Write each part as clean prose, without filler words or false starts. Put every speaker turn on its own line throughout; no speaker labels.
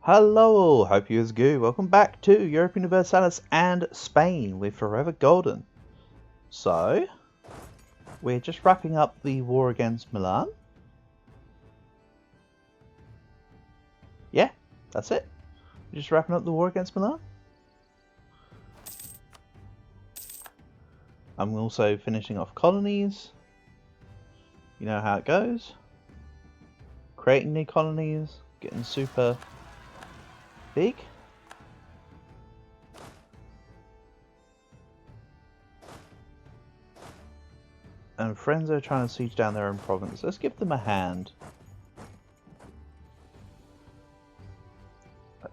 Hello, hope you is good. Welcome back to Europe Universalis and Spain with Forever Golden. So, we're just wrapping up the war against Milan. Yeah, that's it. We're just wrapping up the war against Milan. I'm also finishing off colonies. You know how it goes. Creating new colonies, getting super big. And friends are trying to siege down their own province. Let's give them a hand.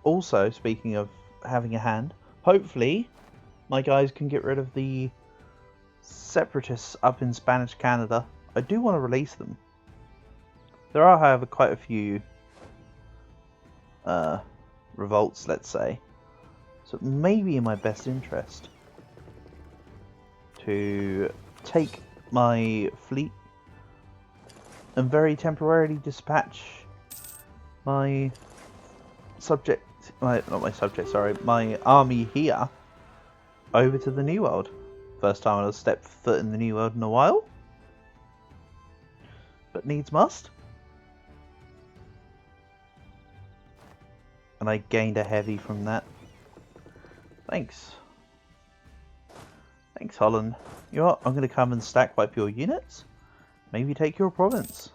Also, speaking of having a hand, hopefully my guys can get rid of the separatists up in Spanish Canada. I do want to release them. There are, however, quite a few revolts, let's say. So it may be in my best interest to take my fleet and very temporarily dispatch my my army here over to the New World. First time I've stepped foot in the New World in a while, but needs must. And I gained a heavy from that. Thanks. Thanks, Holland. You know what? I'm going to come and stack wipe your units. Maybe take your province.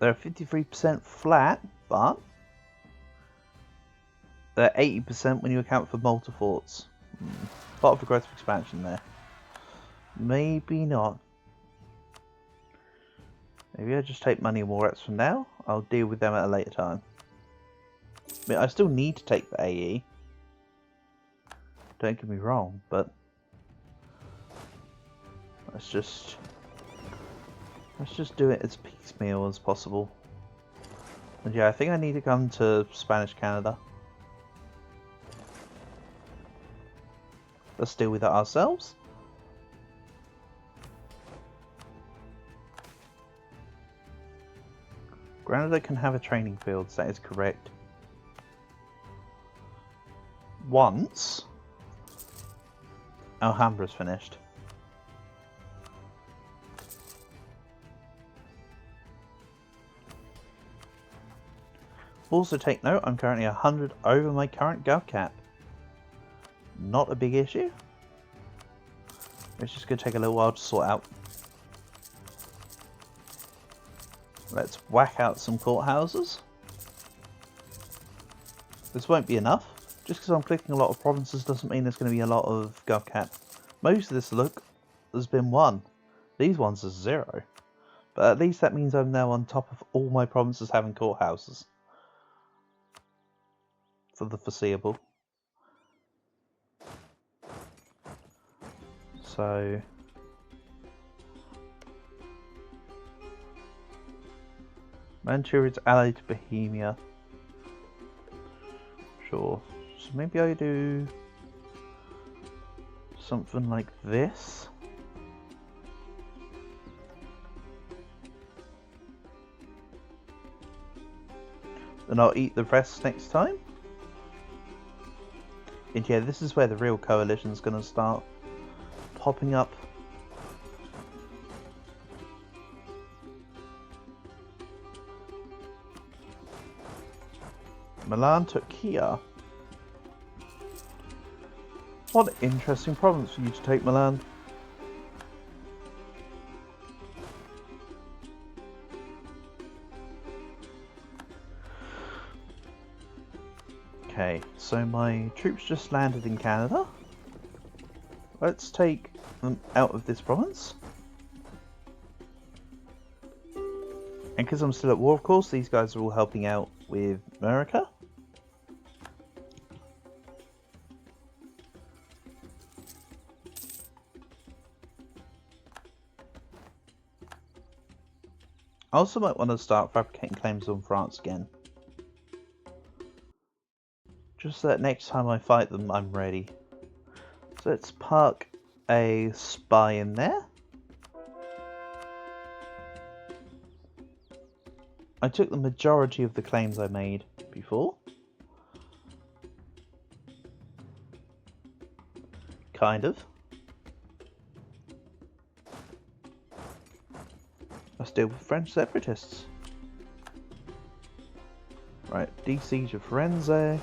They're 53% flat, but they're 80% when you account for multi-forts. Part of aggressive expansion there. Maybe not. Maybe I just take money and war reps from now. I'll deal with them at a later time. I mean, I still need to take the AE. Don't get me wrong, but let's just do it as piecemeal as possible. And yeah, I think I need to come to Spanish Canada. Let's deal with it ourselves. Granada can have a training field, that is correct. Once Alhambra's finished. Also take note, I'm currently 100 over my current gov cap. Not a big issue. It's just going to take a little while to sort out. Let's whack out some courthouses. This won't be enough. Just because I'm clicking a lot of provinces doesn't mean there's going to be a lot of gov cap. Most of this look has been 1. These ones are 0. But at least that means I'm now on top of all my provinces having courthouses. For the foreseeable. So Manchuria is allied to Bohemia. Sure. So maybe I do something like this. Then I'll eat the rest next time. And yeah, this is where the real coalition is going to start popping up. Milan took Kia. What an interesting province for you to take, Milan. Okay, so my troops just landed in Canada. Let's take them out of this province. And because I'm still at war, of course, these guys are all helping out with America. I also might want to start fabricating claims on France again. Just so that next time I fight them, I'm ready. So let's park a spy in there. I took the majority of the claims I made before. Kind of. Let's deal with French separatists. Right, de-siege of Firenze.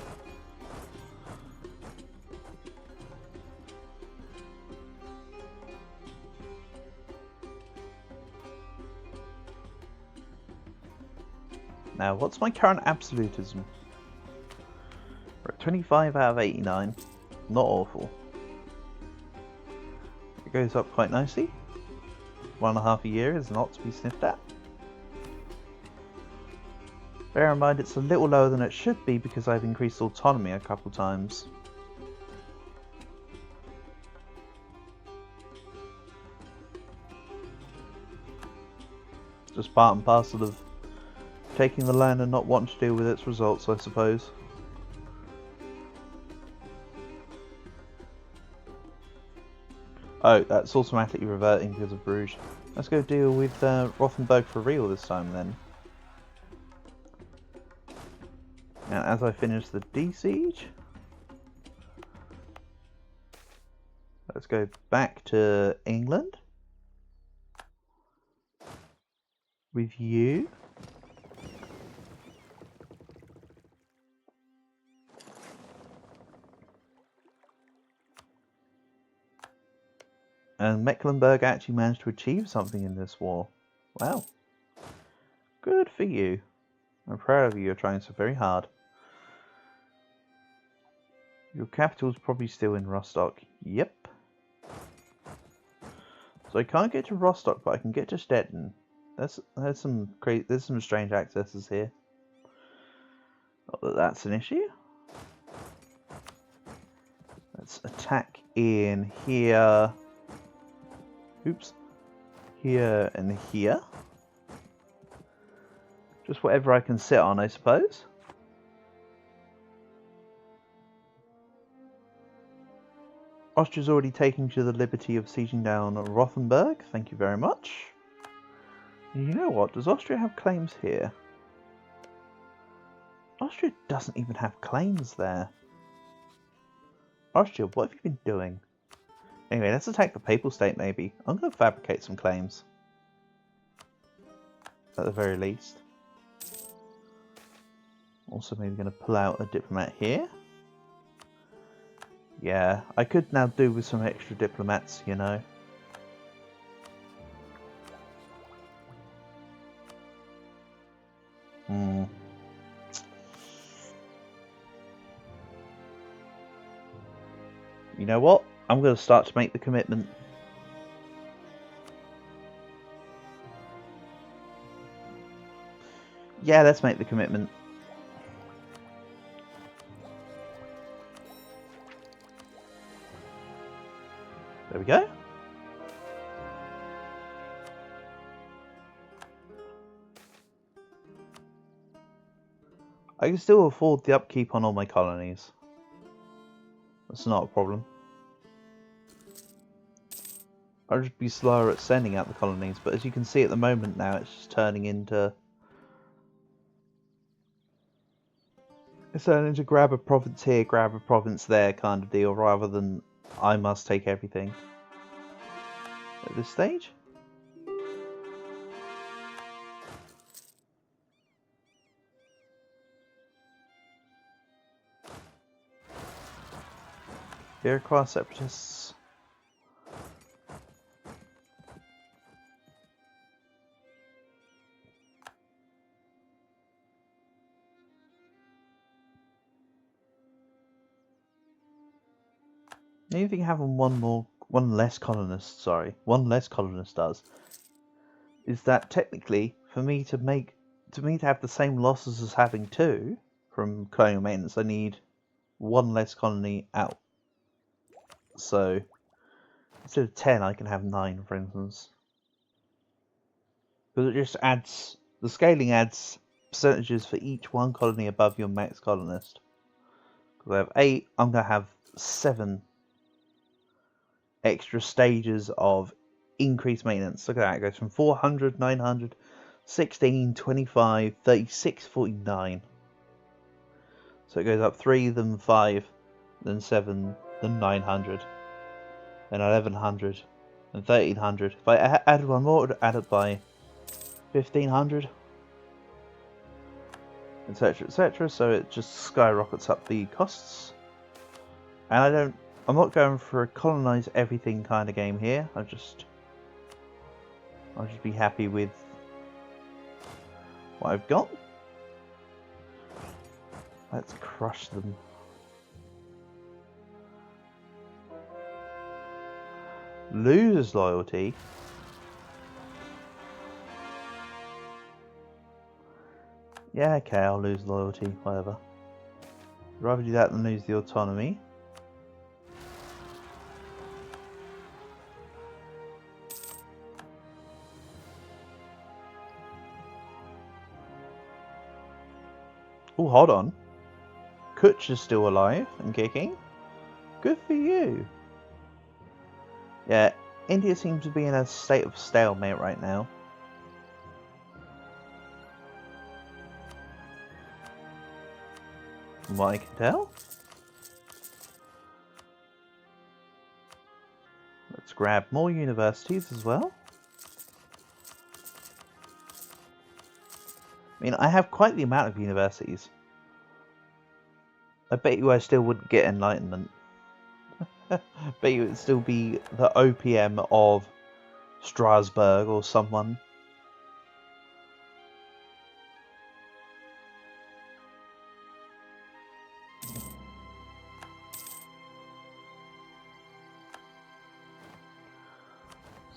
Now, what's my current absolutism? Right, 25 out of 89. Not awful. It goes up quite nicely. 1.5 a year is not to be sniffed at. Bear in mind it's a little lower than it should be because I've increased autonomy a couple times. Just part and parcel of taking the land and not wanting to deal with its results, I suppose. Oh, that's automatically reverting because of Bruges. Let's go deal with Rothenburg for real this time then. Now, as I finish the de-siege, let's go back to England with you. And Mecklenburg actually managed to achieve something in this war. Wow. Good for you. I'm proud of you, you're trying so very hard. Your capital's probably still in Rostock. Yep. So I can't get to Rostock, but I can get to Stettin. There's some strange accesses here. Not that that's an issue. Let's attack in here. Oops. Here and here. Just whatever I can sit on, I suppose. Austria's already taken to the liberty of sieging down Rothenburg. Thank you very much. And you know what? Does Austria have claims here? Austria doesn't even have claims there. Austria, what have you been doing? Anyway, let's attack the Papal State maybe. I'm going to fabricate some claims. At the very least. Also maybe going to pull out a diplomat here. Yeah, I could now do with some extra diplomats, you know. You know what? I'm going to start to make the commitment. Yeah, let's make the commitment. There we go. I can still afford the upkeep on all my colonies. That's not a problem. I'll just be slower at sending out the colonies, but as you can see at the moment now, it's just turning into... It's turning into grab a province here, grab a province there kind of deal, rather than I must take everything. At this stage? Iroquois separatists. The only thing having one less colonist does is that technically for me to have the same losses as having 2 from colonial maintenance, I need 1 less colony out. So instead of 10, I can have 9, for instance. Because it just adds, the scaling adds percentages for each 1 colony above your max colonist. Because I have 8, I'm going to have 7 extra stages of increased maintenance. Look at that, it goes from 400, 900, 16, 25, 36, 49. So it goes up 3, then 5, then 7, then 900, then 1100, then 1300. If I added one more, it would add up by 1500, etc, etc. So it just skyrockets up the costs. And I'm not going for a colonize everything kind of game here. I'll just be happy with what I've got. Let's crush them. Lose loyalty. Yeah, okay, I'll lose loyalty, whatever. I'd rather do that than lose the autonomy. Oh, hold on. Kutch is still alive and kicking. Good for you. Yeah, India seems to be in a state of stalemate right now. From what I can tell. Let's grab more universities as well. I mean, I have quite the amount of universities. I bet you I still wouldn't get enlightenment. Bet you it'd still be the OPM of Strasbourg or someone.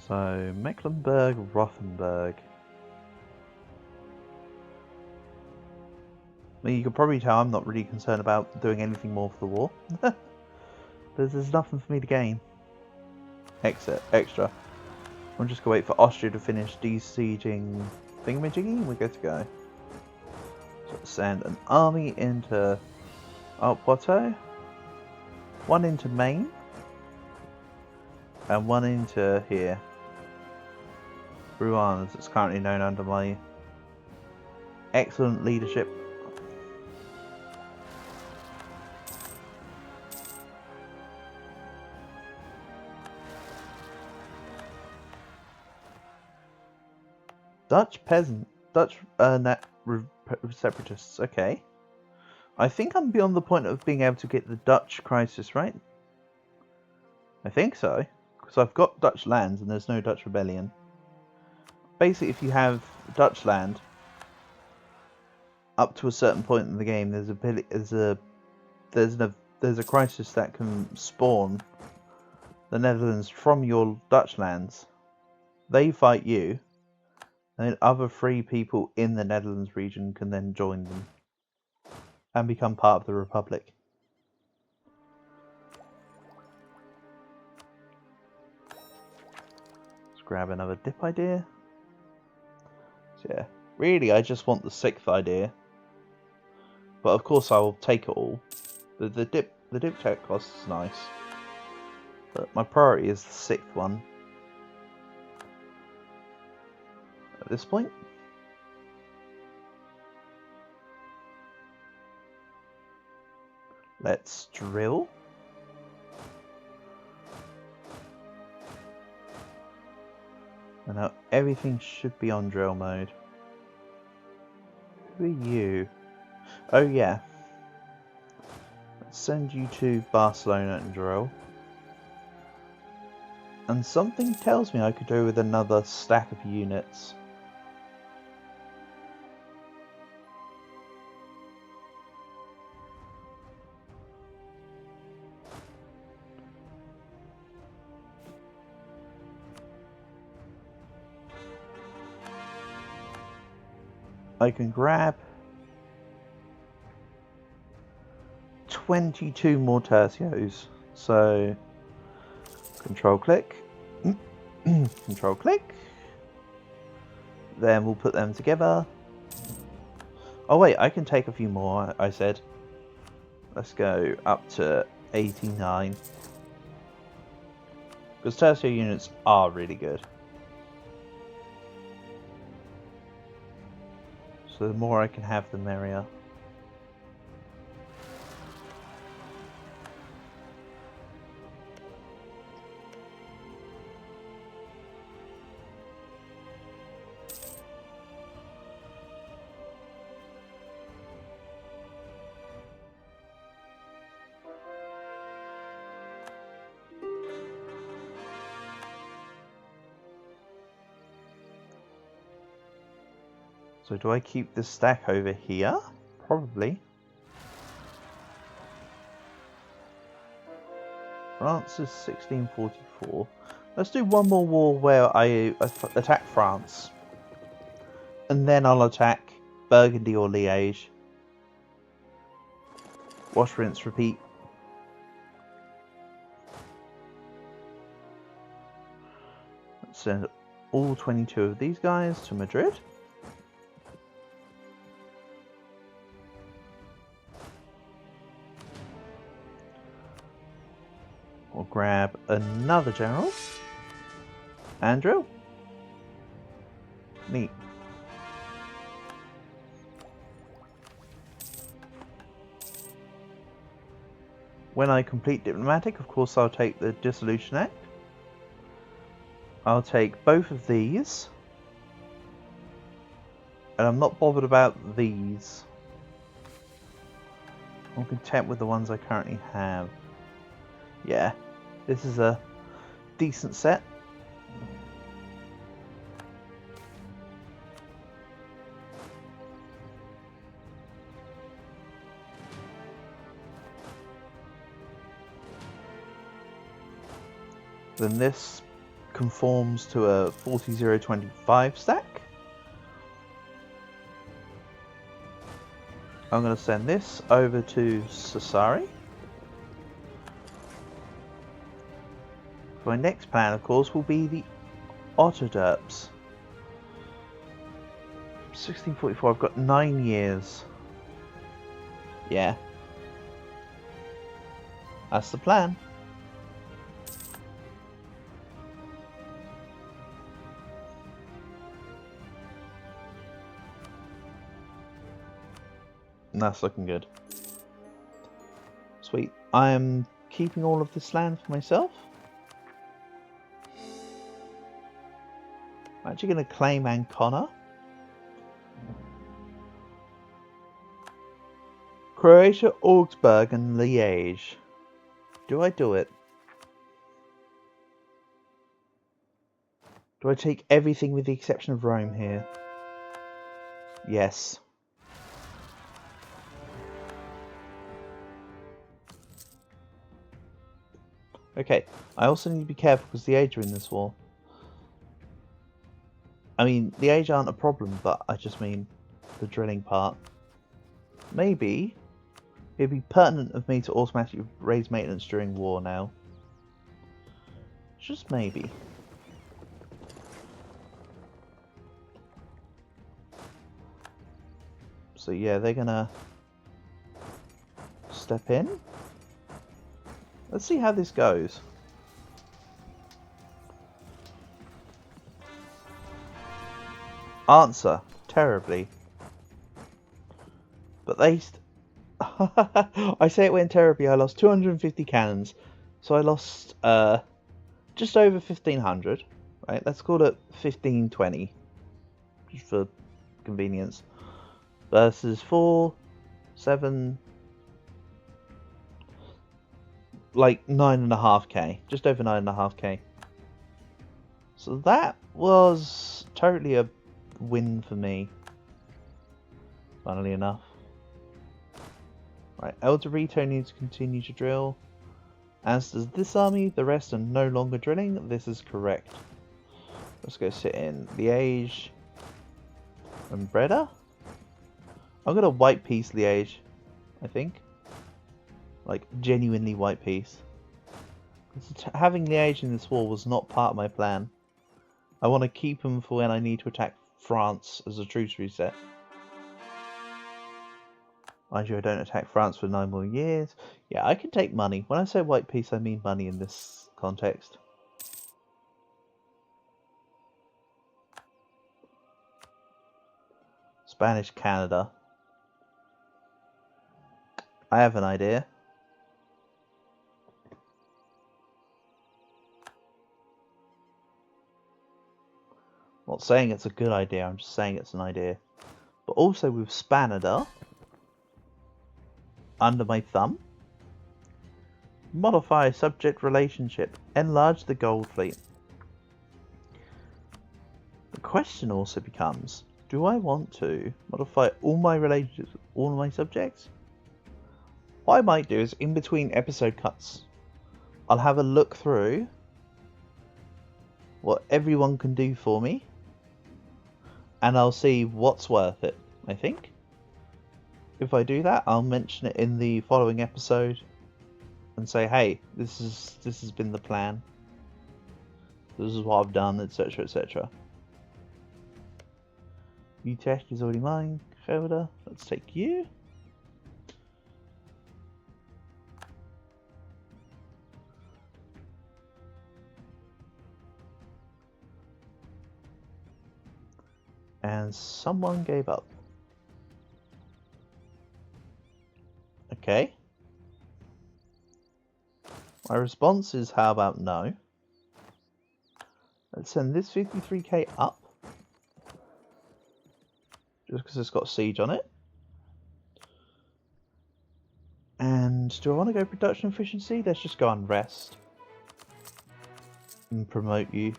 So, Mecklenburg-Rothenburg. I mean, you can probably tell I'm not really concerned about doing anything more for the war. There's nothing for me to gain. Extra. I'm just going to wait for Austria to finish besieging thingamajiggy and we're good to go. So send an army into Poitou, one into Maine, and one into here. Rouen, as it's currently known under my excellent leadership. Dutch separatists, okay. I think I'm beyond the point of being able to get the Dutch crisis, right? I think so. Because I've got Dutch lands and there's no Dutch rebellion. Basically, if you have Dutch land, up to a certain point in the game, there's a crisis that can spawn the Netherlands from your Dutch lands. They fight you, and then other free people in the Netherlands region can then join them and become part of the Republic. Let's grab another dip idea. So yeah, really I just want the 6th idea. But of course I will take it all. The dip tech cost is nice. But my priority is the 6th one. At this point. Let's drill. And now everything should be on drill mode. Who are you? Oh yeah. Let's send you to Barcelona and drill. And something tells me I could do with another stack of units. I can grab 22 more tercios. So control click, control click. Then we'll put them together. Oh wait, I can take a few more, I said. Let's go up to 89. Because tertiary units are really good. So the more I can have, the merrier. So do I keep this stack over here? Probably. France is 1644. Let's do one more war where I attack France. And then I'll attack Burgundy or Liège. Wash, rinse, repeat. Let's send all 22 of these guys to Madrid. We'll grab another general. Andrew. Neat. When I complete diplomatic, of course, I'll take the Dissolution Act. I'll take both of these. And I'm not bothered about these. I'm content with the ones I currently have. Yeah, this is a decent set. Then this conforms to a 40-0-25 stack. I'm going to send this over to Sassari. My next plan, of course, will be the Otterderps. 1644, I've got 9 years. Yeah. That's the plan. That's looking good. Sweet. I am keeping all of this land for myself. I'm actually going to claim Ancona. Croatia, Augsburg and Liège. Do I do it? Do I take everything with the exception of Rome here? Yes. Okay, I also need to be careful because the Age are in this war. I mean, the Age aren't a problem, but I just mean the drilling part. Maybe it'd be pertinent of me to automatically raise maintenance during war now. Just maybe. So yeah, they're gonna step in. Let's see how this goes. Answer, terribly. But they... I say it went terribly. I lost 250 cannons. So I lost just over 1,500. Right, let's call it 1,520. Just for convenience. Versus 4, 7... like 9.5k, just over 9.5k. So that was totally a win for me, funnily enough. Right, El Dorito needs to continue to drill, as does this army. The rest are no longer drilling. This is correct. Let's go sit in Liège and Breda. I'm gonna white piece Liège, I think. Like, genuinely white peace. Having Liège in this war was not part of my plan. I want to keep them for when I need to attack France as a truce reset. Mind you, I don't attack France for 9 more years. Yeah, I can take money. When I say white peace, I mean money in this context. Spanish Canada. I have an idea. I'm not saying it's a good idea, I'm just saying it's an idea. But also with Spanada under my thumb, modify subject relationship, enlarge the gold fleet. The question also becomes, Do I want to modify all my relationships with all of my subjects? What I might do is, in between episode cuts, I'll have a look through what everyone can do for me, and I'll see what's worth it, I think. If I do that, I'll mention it in the following episode and say, hey, this has been the plan. This is what I've done, etc, etc. UTech is already mine. Felder, let's take you. And someone gave up. Okay. My response is, how about no? Let's send this 53k up. Just because it's got siege on it. And do I want to go production efficiency? Let's just go on rest. And promote you.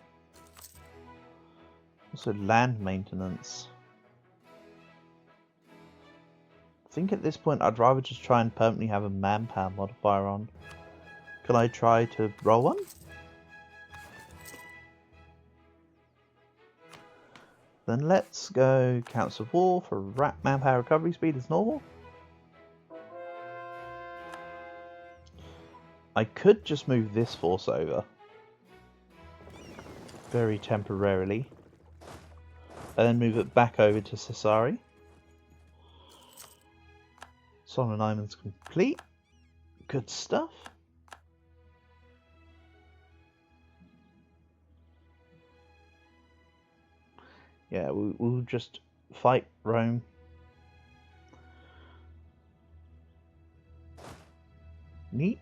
Also land maintenance. I think at this point I'd rather just try and permanently have a manpower modifier on. Can I try to roll one? Then let's go Council of War for manpower recovery speed as normal. I could just move this force over. Very temporarily. And then move it back over to Cesari. Solomon Island's complete. Good stuff. Yeah, we'll just fight Rome. Neat.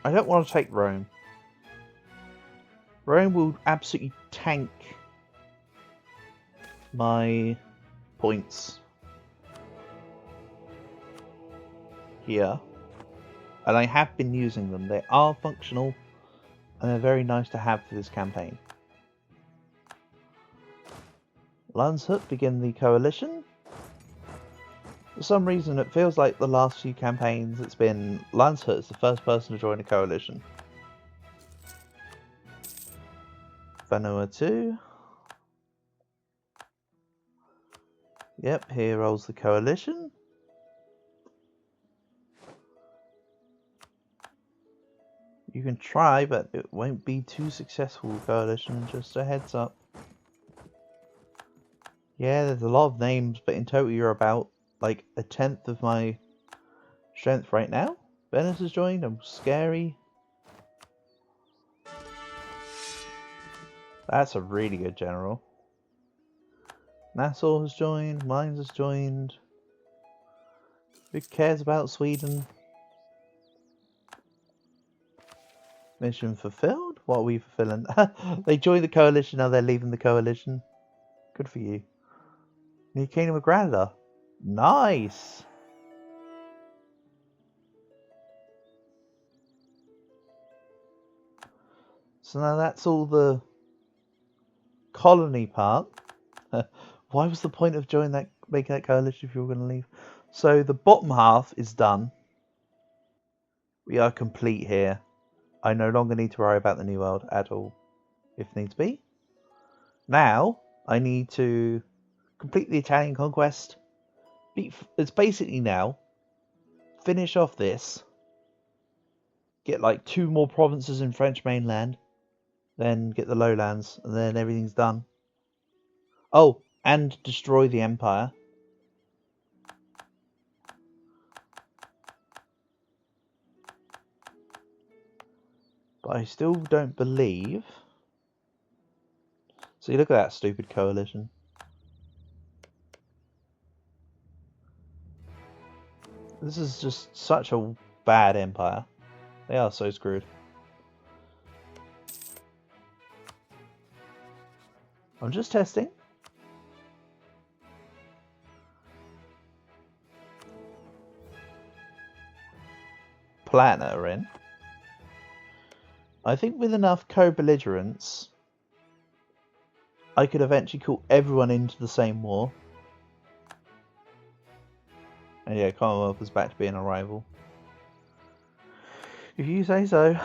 I don't want to take Rome. Rome will absolutely tank my points here. And I have been using them. They are functional and they're very nice to have for this campaign. Landshut begin the coalition. For some reason it feels like the last few campaigns it's been Landshut is the first person to join a coalition. Vanuatu. Yep, here rolls the coalition. You can try, but it won't be too successful, coalition, just a heads up. Yeah, there's a lot of names, but in total you're about like a tenth of my strength right now. Venice has joined, I'm scary. That's a really good general. Nassau has joined, Mines has joined. Who cares about Sweden? Mission fulfilled? What are we fulfilling? They joined the coalition, now they're leaving the coalition. Good for you. New Kingdom of Granada. Nice! So now that's all the colony part. Why was the point of joining that, making that coalition if you were going to leave? So the bottom half is done. We are complete here. I no longer need to worry about the New World at all, if needs be. Now I need to complete the Italian conquest. It's basically now finish off this, get like 2 more provinces in French mainland, then get the lowlands, and then everything's done. Oh, and destroy the empire. But I still don't believe. See, look at that stupid coalition. This is just such a bad empire. They are so screwed. I'm just testing. Planner in. I think with enough co-belligerents, I could eventually call everyone into the same war. And yeah, Commonwealth is back to being a rival. If you say so.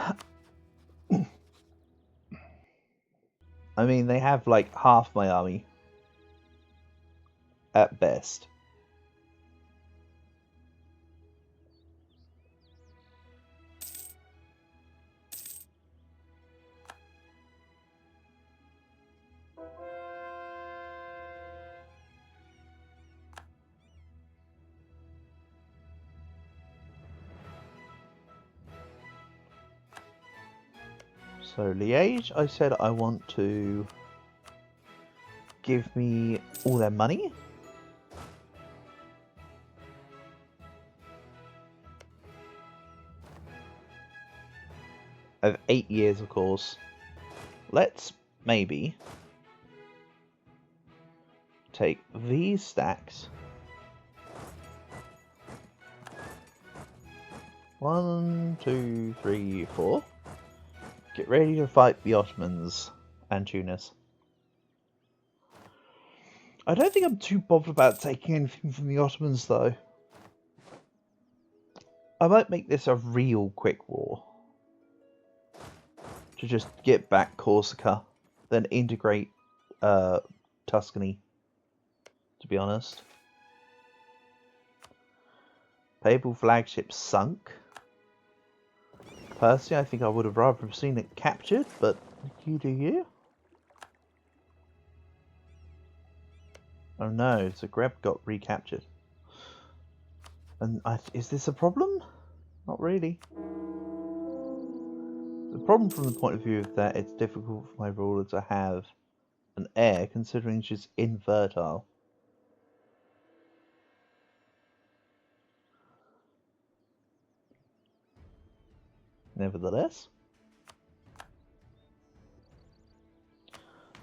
I mean, they have like half my army. At best. So Liège, I said I want to give me all their money. I have 8 years, of course. Let's maybe take these stacks. 1, 2, 3, 4. Get ready to fight the Ottomans and Tunis. I don't think I'm too bothered about taking anything from the Ottomans, though. I might make this a real quick war. To just get back Corsica, then integrate Tuscany, to be honest. Papal flagship sunk. Personally, I think I would have rather seen it captured, but you do you. Oh no, Zagreb got recaptured. And is this a problem? Not really. The problem from the point of view of that it's difficult for my ruler to have an heir, considering she's infertile. Nevertheless.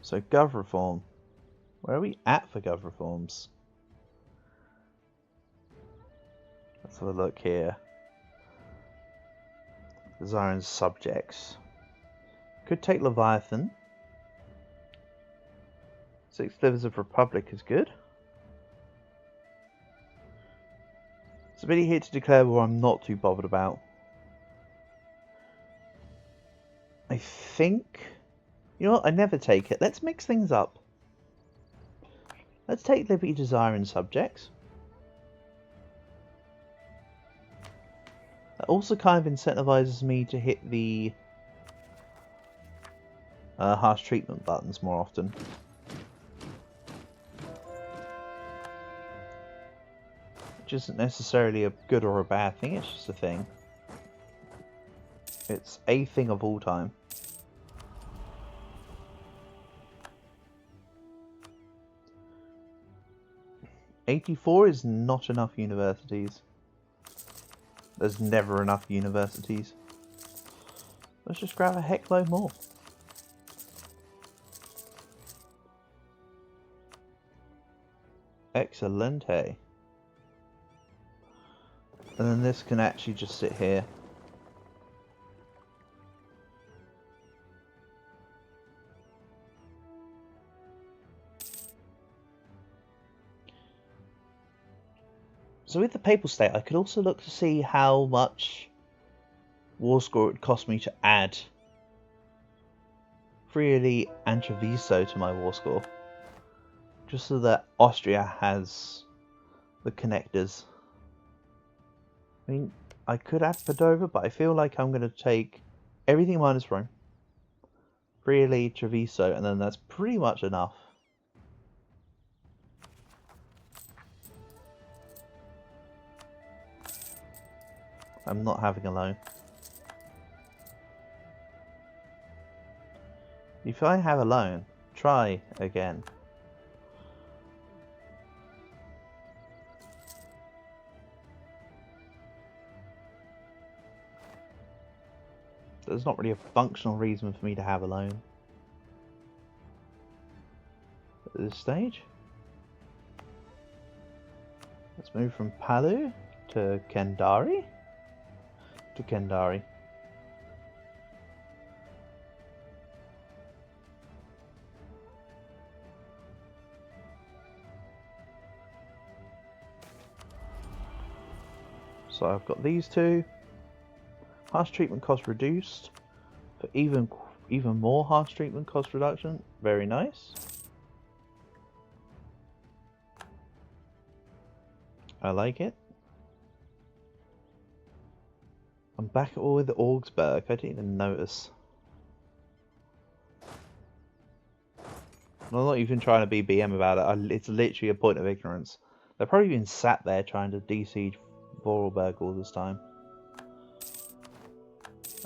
So, gov reform. Where are we at for gov reforms? Let's have a look here. Desiring subjects. Could take Leviathan. 6 Slivers of Republic is good. It's a bit here to declare war I'm not too bothered about. I think... You know what? I never take it. Let's mix things up. Let's take Liberty Desiring subjects. That also kind of incentivizes me to hit the harsh treatment buttons more often. Which isn't necessarily a good or a bad thing, it's just a thing. It's a thing of all time. '84 is not enough universities. There's never enough universities. Let's just grab a heck load more. Excelente. And then this can actually just sit here. So with the Papal State, I could also look to see how much war score it would cost me to add Friuli and Treviso to my war score. Just so that Austria has the connectors. I mean, I could add Padova, but I feel like I'm going to take everything minus Rome, Friuli, Treviso, and then that's pretty much enough. I'm not having a loan. If I have a loan, try again. There's not really a functional reason for me to have a loan at this stage. Let's move from Palu to Kendari. So I've got these two. Harsh treatment cost reduced. For even more harsh treatment cost reduction. Very nice. I like it. I'm back with Augsburg. I didn't even notice. I'm not even trying to be BM about it. It's literally a point of ignorance. They've probably been sat there trying to de-siege Vorarlberg all this time.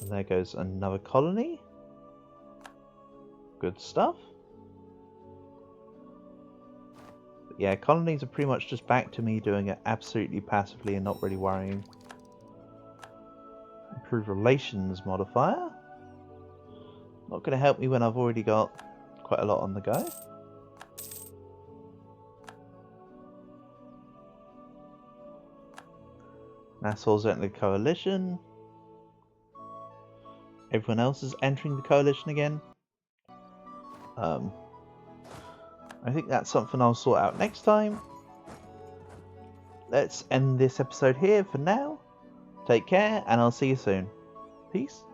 And there goes another colony. Good stuff. But yeah, colonies are pretty much just back to me doing it absolutely passively and not really worrying. Improve relations modifier. Not going to help me when I've already got quite a lot on the go. Nassau's entering the coalition. Everyone else is entering the coalition again. I think that's something I'll sort out next time. Let's end this episode here for now. Take care, and I'll see you soon. Peace.